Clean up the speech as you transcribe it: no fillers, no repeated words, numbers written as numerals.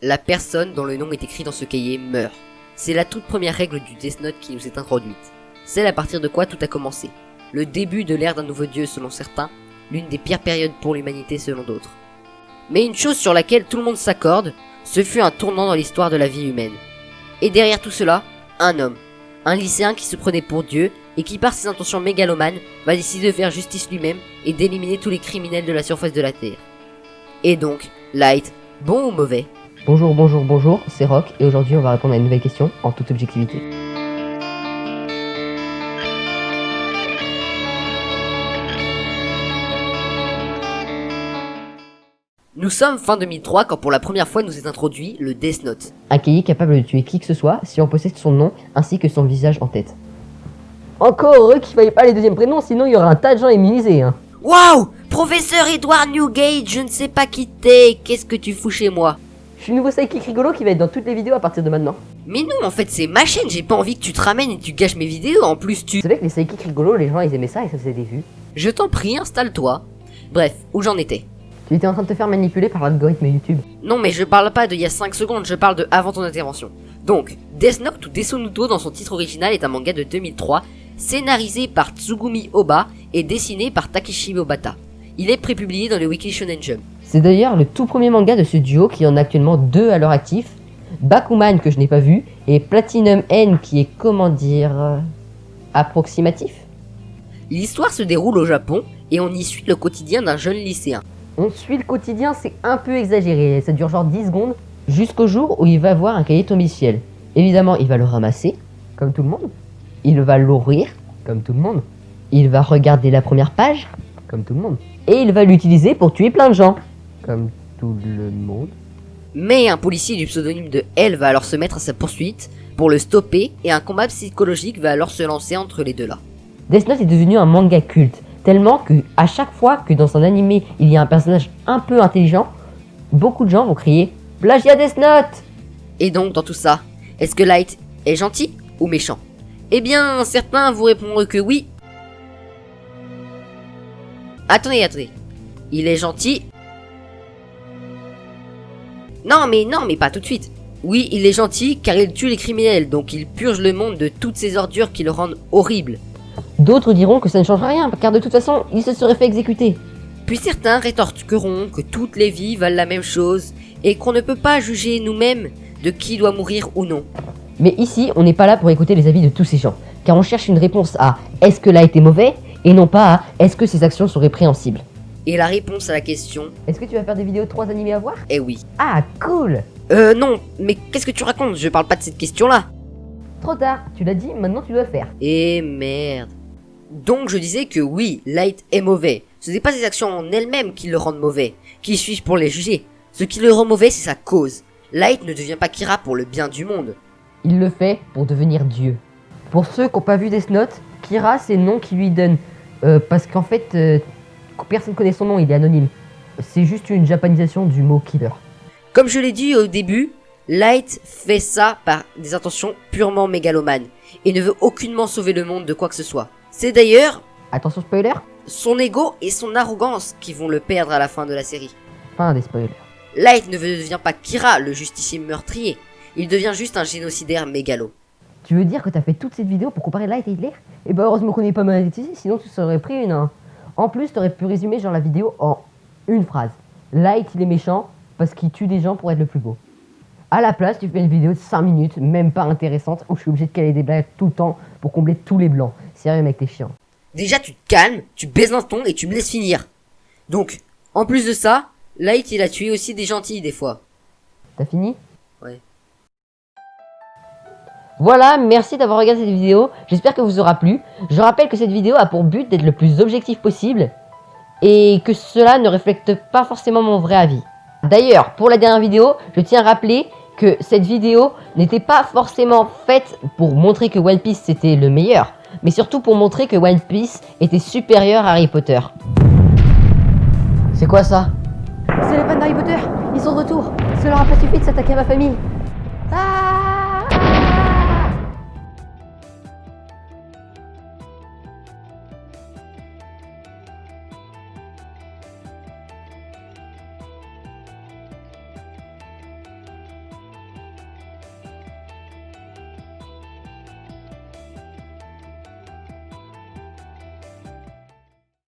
la personne dont le nom est écrit dans ce cahier meurt. C'est la toute première règle du Death Note qui nous est introduite. C'est à partir de quoi tout a commencé. Le début de l'ère d'un nouveau dieu selon certains, l'une des pires périodes pour l'humanité selon d'autres. Mais une chose sur laquelle tout le monde s'accorde, ce fut un tournant dans l'histoire de la vie humaine. Et derrière tout cela, un homme. Un lycéen qui se prenait pour Dieu et qui par ses intentions mégalomanes va décider de faire justice lui-même et d'éliminer tous les criminels de la surface de la Terre. Et donc, Light, bon ou mauvais? Bonjour, c'est Rock et aujourd'hui on va répondre à une nouvelle question en toute objectivité. Nous sommes fin 2003 quand pour la première fois nous est introduit le Death Note. Un cahier capable de tuer qui que ce soit si on possède son nom ainsi que son visage en tête. Encore heureux qu'il fallait pas les deuxièmes prénoms, sinon il y aura un tas de gens immunisés. Waouh! Professeur Edward Newgate, je ne sais pas qui t'es, qu'est-ce que tu fous chez moi? Je suis le nouveau sidekick rigolo qui va être dans toutes les vidéos à partir de maintenant. Mais non, en fait c'est ma chaîne, j'ai pas envie que tu te ramènes et tu gâches mes vidéos, en plus tu... Vous savez que les sidekicks rigolos, les gens ils aimaient ça et ça faisait des vues. Je t'en prie, installe-toi. Bref, où j'en étais? Tu étais en train de te faire manipuler par l'algorithme YouTube. Non mais je parle pas d'il y a 5 secondes, je parle de avant ton intervention. Donc, Death Note ou Desunuto dans son titre original est un manga de 2003, scénarisé par Tsugumi Oba et dessiné par Takeshi Obata. Il est prépublié dans le Weekly Shonen Jump. C'est d'ailleurs le tout premier manga de ce duo qui en a actuellement 2 à leur actif. Bakuman que je n'ai pas vu et Platinum N qui est approximatif. L'histoire se déroule au Japon et on y suit le quotidien d'un jeune lycéen. On suit le quotidien, c'est un peu exagéré, ça dure genre 10 secondes, jusqu'au jour où il va voir un cahier tombé du ciel. Évidemment, il va le ramasser, comme tout le monde. Il va l'ouvrir, comme tout le monde. Il va regarder la première page, comme tout le monde. Et il va l'utiliser pour tuer plein de gens, comme tout le monde. Mais un policier du pseudonyme de L va alors se mettre à sa poursuite pour le stopper et un combat psychologique va alors se lancer entre les deux là. Death Note est devenu un manga culte, tellement que à chaque fois que dans un animé il y a un personnage un peu intelligent, beaucoup de gens vont crier « Plagiat Death Note !» Et donc dans tout ça, est-ce que Light est gentil ou méchant? Eh bien, certains vous répondront que oui. Attendez. Il est gentil. Non mais pas tout de suite. Oui, il est gentil car il tue les criminels, donc il purge le monde de toutes ces ordures qui le rendent horrible. D'autres diront que ça ne change rien, car de toute façon, il se serait fait exécuter. Puis certains rétorqueront que toutes les vies valent la même chose et qu'on ne peut pas juger nous-mêmes de qui doit mourir ou non. Mais ici, on n'est pas là pour écouter les avis de tous ces gens, car on cherche une réponse à « est-ce que Light est mauvais ?» et non pas à « est-ce que ses actions sont répréhensibles ?» Et la réponse à la question... Est-ce que tu vas faire des vidéos de 3 animés à voir? Eh oui. Ah, cool! Non, mais qu'est-ce que tu racontes? Je parle pas de cette question-là. Trop tard, tu l'as dit, maintenant tu dois faire. Eh merde. Donc je disais que oui, Light est mauvais. Ce n'est pas ses actions en elles-mêmes qui le rendent mauvais. Qui suis-je pour les juger? Ce qui le rend mauvais, c'est sa cause. Light ne devient pas Kira pour le bien du monde. Il le fait pour devenir Dieu. Pour ceux qui n'ont pas vu Death Note, Kira c'est le nom qu'il lui donne. Parce qu'en fait, personne ne connaît son nom, il est anonyme. C'est juste une japanisation du mot killer. Comme je l'ai dit au début, Light fait ça par des intentions purement mégalomanes. Et ne veut aucunement sauver le monde de quoi que ce soit. C'est d'ailleurs... Attention spoiler. Son ego et son arrogance qui vont le perdre à la fin de la série. Fin des spoilers. Light ne devient pas Kira, le justicier meurtrier. Il devient juste un génocidaire mégalo. Tu veux dire que t'as fait toute cette vidéo pour comparer Light et Hitler? Eh ben heureusement qu'on n'est pas monétisé, sinon tu serais pris une... En plus, t'aurais pu résumer genre la vidéo en une phrase. Light, il est méchant parce qu'il tue des gens pour être le plus beau. À la place, tu fais une vidéo de 5 minutes, même pas intéressante, où je suis obligé de caler des blagues tout le temps pour combler tous les blancs. Sérieux mec, t'es chiant. Déjà, tu te calmes, tu baisses d'un ton et tu me laisses finir. Donc, en plus de ça, Light, il a tué aussi des gentils des fois. T'as fini? Ouais. Voilà, merci d'avoir regardé cette vidéo, j'espère que vous aura plu. Je rappelle que cette vidéo a pour but d'être le plus objectif possible et que cela ne reflète pas forcément mon vrai avis. D'ailleurs, pour la dernière vidéo, je tiens à rappeler que cette vidéo n'était pas forcément faite pour montrer que One Piece c'était le meilleur, mais surtout pour montrer que One Piece était supérieur à Harry Potter. C'est quoi ça? C'est les fans d'Harry Potter, ils sont de retour, ça leur a pas suffi de s'attaquer à ma famille. Ah!